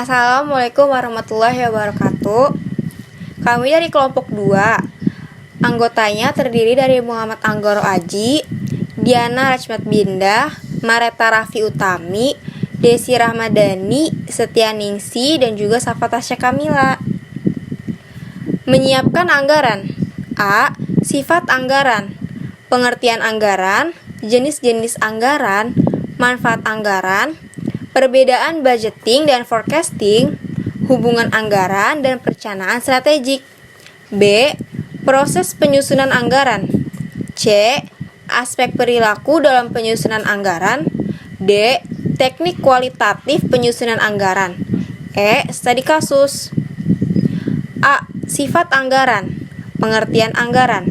Assalamualaikum warahmatullahi wabarakatuh. Kami dari kelompok 2. Anggotanya terdiri dari Muhammad Anggoro Aji, Diana Rachmat Bindah, Mareta Raffi Utami, Desi Rahmadani, Setia Ningsi, dan juga Safa Tasya Kamila. Menyiapkan anggaran. A. Sifat anggaran. Pengertian anggaran, jenis-jenis anggaran, manfaat anggaran, perbedaan budgeting dan forecasting, hubungan anggaran dan perencanaan strategik. B. Proses penyusunan anggaran. C. Aspek perilaku dalam penyusunan anggaran. D. Teknik kualitatif penyusunan anggaran. E. Studi kasus. A. Sifat anggaran. Pengertian anggaran.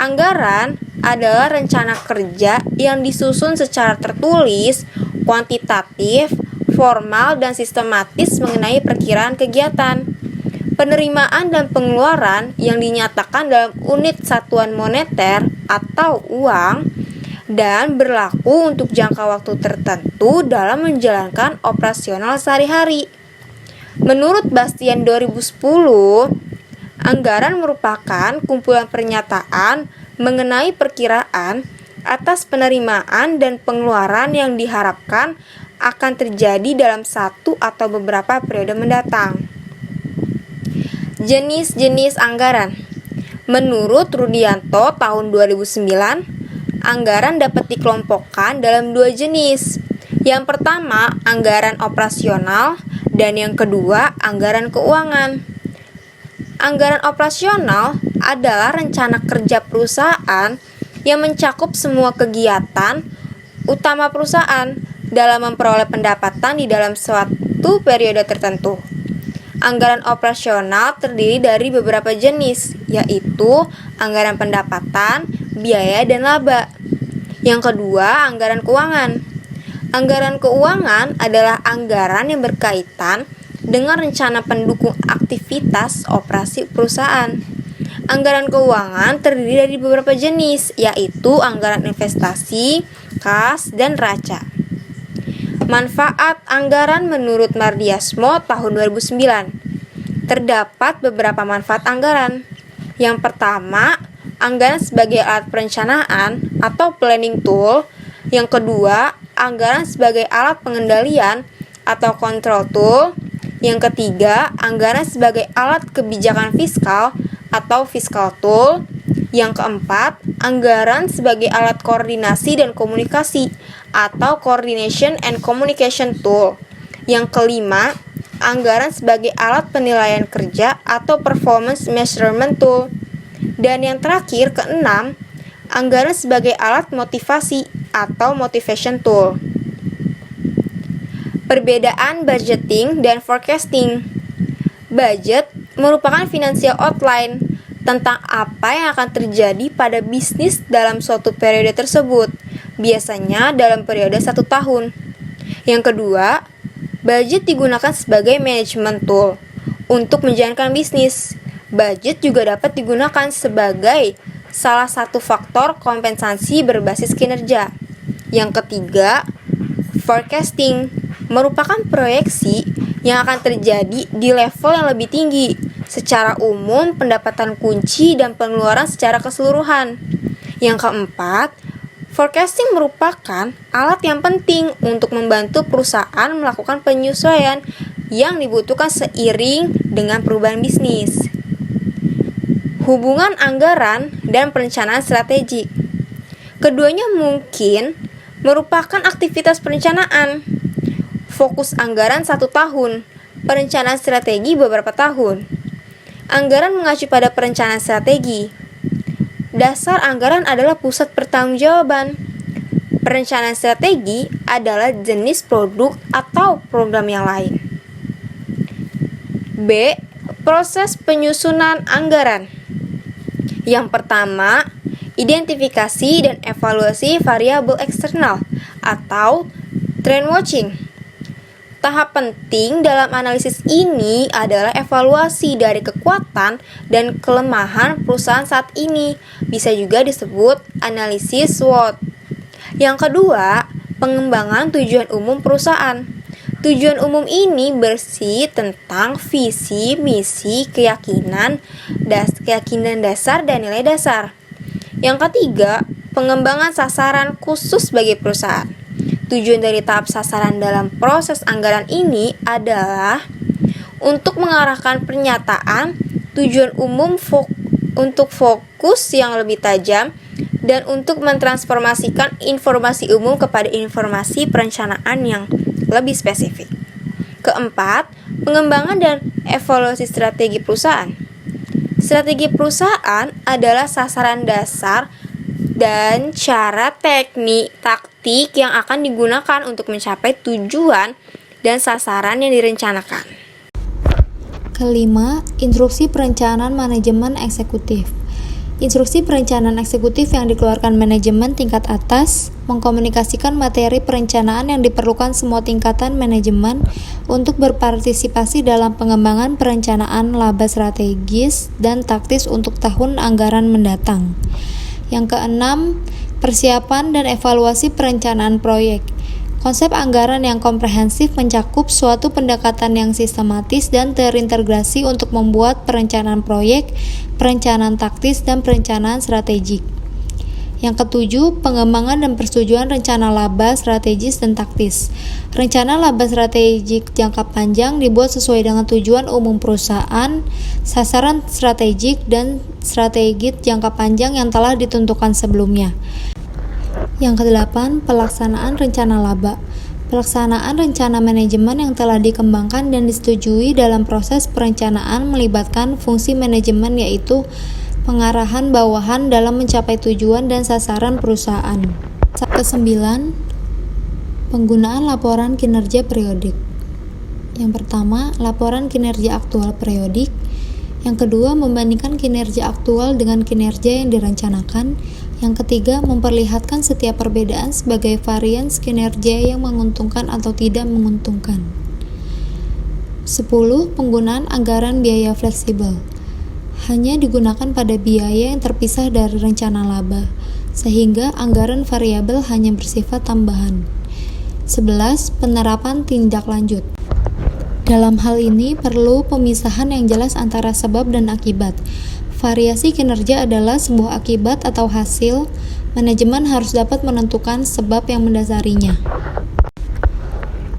Anggaran adalah rencana kerja yang disusun secara tertulis, kuantitatif, formal, dan sistematis mengenai perkiraan kegiatan, penerimaan dan pengeluaran yang dinyatakan dalam unit satuan moneter atau uang, dan berlaku untuk jangka waktu tertentu dalam menjalankan operasional sehari-hari. Menurut Bastian 2010, anggaran merupakan kumpulan pernyataan mengenai perkiraan atas penerimaan dan pengeluaran yang diharapkan akan terjadi dalam satu atau beberapa periode mendatang. Jenis-jenis anggaran. Menurut Rudianto tahun 2009, anggaran dapat dikelompokkan dalam 2 jenis. Yang pertama, anggaran operasional, dan yang kedua, anggaran keuangan. Anggaran operasional adalah rencana kerja perusahaan yang mencakup semua kegiatan utama perusahaan dalam memperoleh pendapatan di dalam suatu periode tertentu. Anggaran operasional terdiri dari beberapa jenis, yaitu anggaran pendapatan, biaya, dan laba. Yang kedua, anggaran keuangan. Anggaran keuangan adalah anggaran yang berkaitan dengan rencana pendukung aktivitas operasi perusahaan. Anggaran keuangan terdiri dari beberapa jenis, yaitu anggaran investasi, kas, dan raca. Manfaat anggaran menurut Mardiasmo tahun 2009. Terdapat beberapa manfaat anggaran. Yang pertama, anggaran sebagai alat perencanaan atau planning tool. Yang kedua, anggaran sebagai alat pengendalian atau control tool. Yang ketiga, anggaran sebagai alat kebijakan fiskal atau fiscal tool. Yang keempat, anggaran sebagai alat koordinasi dan komunikasi atau coordination and communication tool. Yang kelima, anggaran sebagai alat penilaian kerja atau performance measurement tool. Dan yang terakhir, keenam, anggaran sebagai alat motivasi atau motivation tool. Perbedaan budgeting dan forecasting. Budget merupakan financial outline tentang apa yang akan terjadi pada bisnis dalam suatu periode tersebut, biasanya dalam periode 1 tahun. Yang kedua, budget digunakan sebagai management tool untuk menjalankan bisnis. Budget juga dapat digunakan sebagai salah satu faktor kompensasi berbasis kinerja. Yang ketiga, forecasting merupakan proyeksi yang akan terjadi di level yang lebih tinggi, secara umum pendapatan kunci dan pengeluaran secara keseluruhan. Yang keempat, forecasting merupakan alat yang penting untuk membantu perusahaan melakukan penyesuaian yang dibutuhkan seiring dengan perubahan bisnis. Hubungan anggaran dan perencanaan strategik. Keduanya mungkin merupakan aktivitas perencanaan. Fokus anggaran 1 tahun, perencanaan strategi beberapa tahun. Anggaran mengacu pada perencanaan strategi. Dasar anggaran adalah pusat pertanggungjawaban. Perencanaan strategi adalah jenis produk atau program yang lain. B. Proses penyusunan anggaran. Yang pertama, identifikasi dan evaluasi variabel eksternal atau trend watching. Tahap penting dalam analisis ini adalah evaluasi dari kekuatan dan kelemahan perusahaan saat ini, bisa juga disebut analisis SWOT. Yang kedua, pengembangan tujuan umum perusahaan. Tujuan umum ini bersih tentang visi, misi, keyakinan dasar, dan nilai dasar. Yang ketiga, pengembangan sasaran khusus bagi perusahaan. Tujuan dari tahap sasaran dalam proses anggaran ini adalah untuk mengarahkan pernyataan tujuan umum untuk fokus yang lebih tajam dan untuk mentransformasikan informasi umum kepada informasi perencanaan yang lebih spesifik. Keempat, pengembangan dan evaluasi strategi perusahaan. Strategi perusahaan adalah sasaran dasar dan cara taktik yang akan digunakan untuk mencapai tujuan dan sasaran yang direncanakan. Kelima, instruksi perencanaan manajemen eksekutif. Instruksi perencanaan eksekutif yang dikeluarkan manajemen tingkat atas mengkomunikasikan materi perencanaan yang diperlukan semua tingkatan manajemen untuk berpartisipasi dalam pengembangan perencanaan laba strategis dan taktis untuk tahun anggaran mendatang. Yang keenam, persiapan dan evaluasi perencanaan proyek. Konsep anggaran yang komprehensif mencakup suatu pendekatan yang sistematis dan terintegrasi untuk membuat perencanaan proyek, perencanaan taktis, dan perencanaan strategik. Yang ketujuh, pengembangan dan persetujuan rencana laba strategis dan taktis. Rencana laba strategik jangka panjang dibuat sesuai dengan tujuan umum perusahaan, sasaran strategik, dan strategi jangka panjang yang telah ditentukan sebelumnya. Yang kedelapan, pelaksanaan rencana laba. Pelaksanaan rencana manajemen yang telah dikembangkan dan disetujui dalam proses perencanaan melibatkan fungsi manajemen yaitu pengarahan bawahan dalam mencapai tujuan dan sasaran perusahaan. Kesembilan, penggunaan laporan kinerja periodik. Yang pertama, laporan kinerja aktual periodik. Yang kedua, membandingkan kinerja aktual dengan kinerja yang direncanakan. Yang ketiga, memperlihatkan setiap perbedaan sebagai varians kinerja yang menguntungkan atau tidak menguntungkan. 10. Penggunaan anggaran biaya fleksibel. Hanya digunakan pada biaya yang terpisah dari rencana laba, sehingga anggaran variabel hanya bersifat tambahan. 11. Penerapan tindak lanjut. Dalam hal ini perlu pemisahan yang jelas antara sebab dan akibat. Variasi kinerja adalah sebuah akibat atau hasil. Manajemen harus dapat menentukan sebab yang mendasarinya.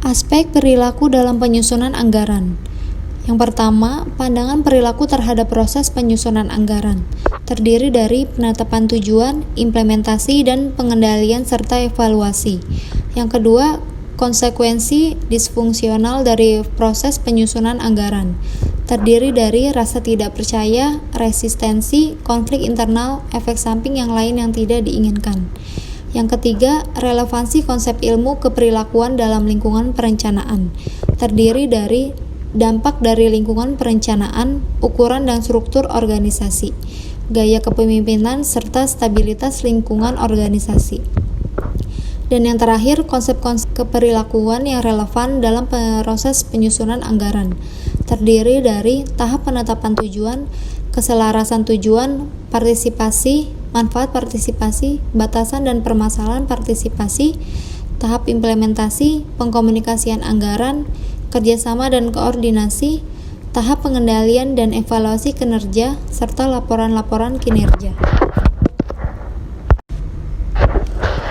Aspek perilaku dalam penyusunan anggaran. Yang pertama, pandangan perilaku terhadap proses penyusunan anggaran. Terdiri dari penetapan tujuan, implementasi, dan pengendalian serta evaluasi. Yang kedua, konsekuensi disfungsional dari proses penyusunan anggaran. Terdiri dari rasa tidak percaya, resistensi, konflik internal, efek samping yang lain yang tidak diinginkan. Yang ketiga, relevansi konsep ilmu keperilakuan dalam lingkungan perencanaan. Terdiri dari dampak dari lingkungan perencanaan, ukuran dan struktur organisasi, gaya kepemimpinan, serta stabilitas lingkungan organisasi. Dan yang terakhir, konsep-konsep keperilakuan yang relevan dalam proses penyusunan anggaran. Terdiri dari tahap penetapan tujuan, keselarasan tujuan, partisipasi, manfaat partisipasi, batasan dan permasalahan partisipasi, tahap implementasi, pengkomunikasian anggaran, kerjasama dan koordinasi, tahap pengendalian dan evaluasi kinerja, serta laporan-laporan kinerja.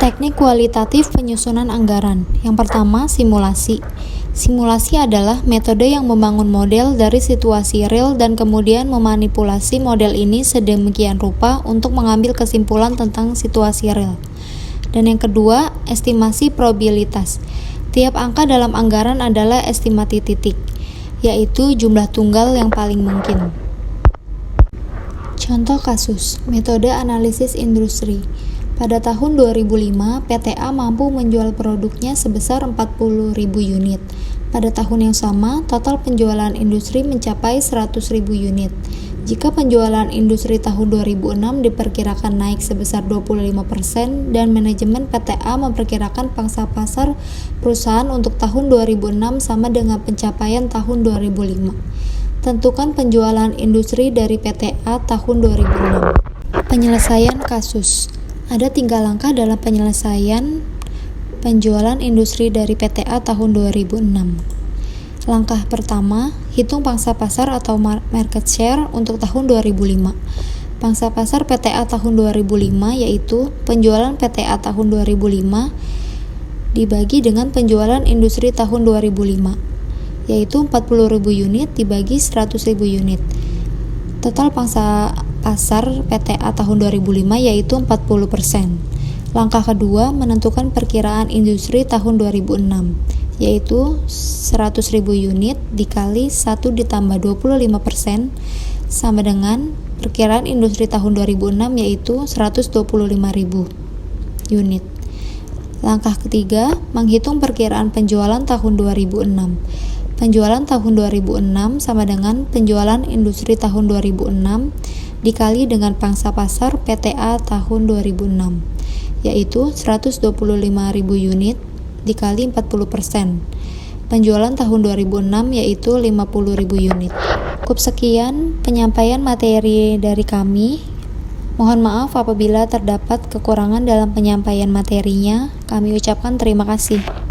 Teknik kualitatif penyusunan anggaran. Yang pertama, simulasi. Simulasi adalah metode yang membangun model dari situasi real dan kemudian memanipulasi model ini sedemikian rupa untuk mengambil kesimpulan tentang situasi real. Dan yang kedua, estimasi probabilitas. Tiap angka dalam anggaran adalah estimasi titik, yaitu jumlah tunggal yang paling mungkin. Contoh kasus, metode analisis industri. Pada tahun 2005, PTA mampu menjual produknya sebesar 40.000 unit. Pada tahun yang sama, total penjualan industri mencapai 100.000 unit. Jika penjualan industri tahun 2006 diperkirakan naik sebesar 25% dan manajemen PTA memperkirakan pangsa pasar perusahaan untuk tahun 2006 sama dengan pencapaian tahun 2005. Tentukan penjualan industri dari PTA tahun 2006. Penyelesaian kasus. Ada 3 langkah dalam penyelesaian Penjualan industri dari PTA tahun 2006. Langkah pertama, hitung pangsa pasar atau market share untuk tahun 2005. Pangsa pasar PTA tahun 2005 yaitu penjualan PTA tahun 2005 dibagi dengan penjualan industri tahun 2005, yaitu 40.000 unit dibagi 100.000 unit. Total pangsa pasar PTA tahun 2005 yaitu 40%. Langkah kedua, menentukan perkiraan industri tahun 2006, yaitu 100.000 unit dikali 1 ditambah 25% sama dengan perkiraan industri tahun 2006 yaitu 125.000 unit. Langkah ketiga, menghitung perkiraan penjualan tahun 2006. Penjualan tahun 2006 sama dengan penjualan industri tahun 2006 dikali dengan pangsa pasar PTA tahun 2006, yaitu 125.000 unit dikali 40%. Penjualan tahun 2006 yaitu 50.000 unit. Cukup sekian penyampaian materi dari kami. Mohon maaf apabila terdapat kekurangan dalam penyampaian materinya. Kami ucapkan terima kasih.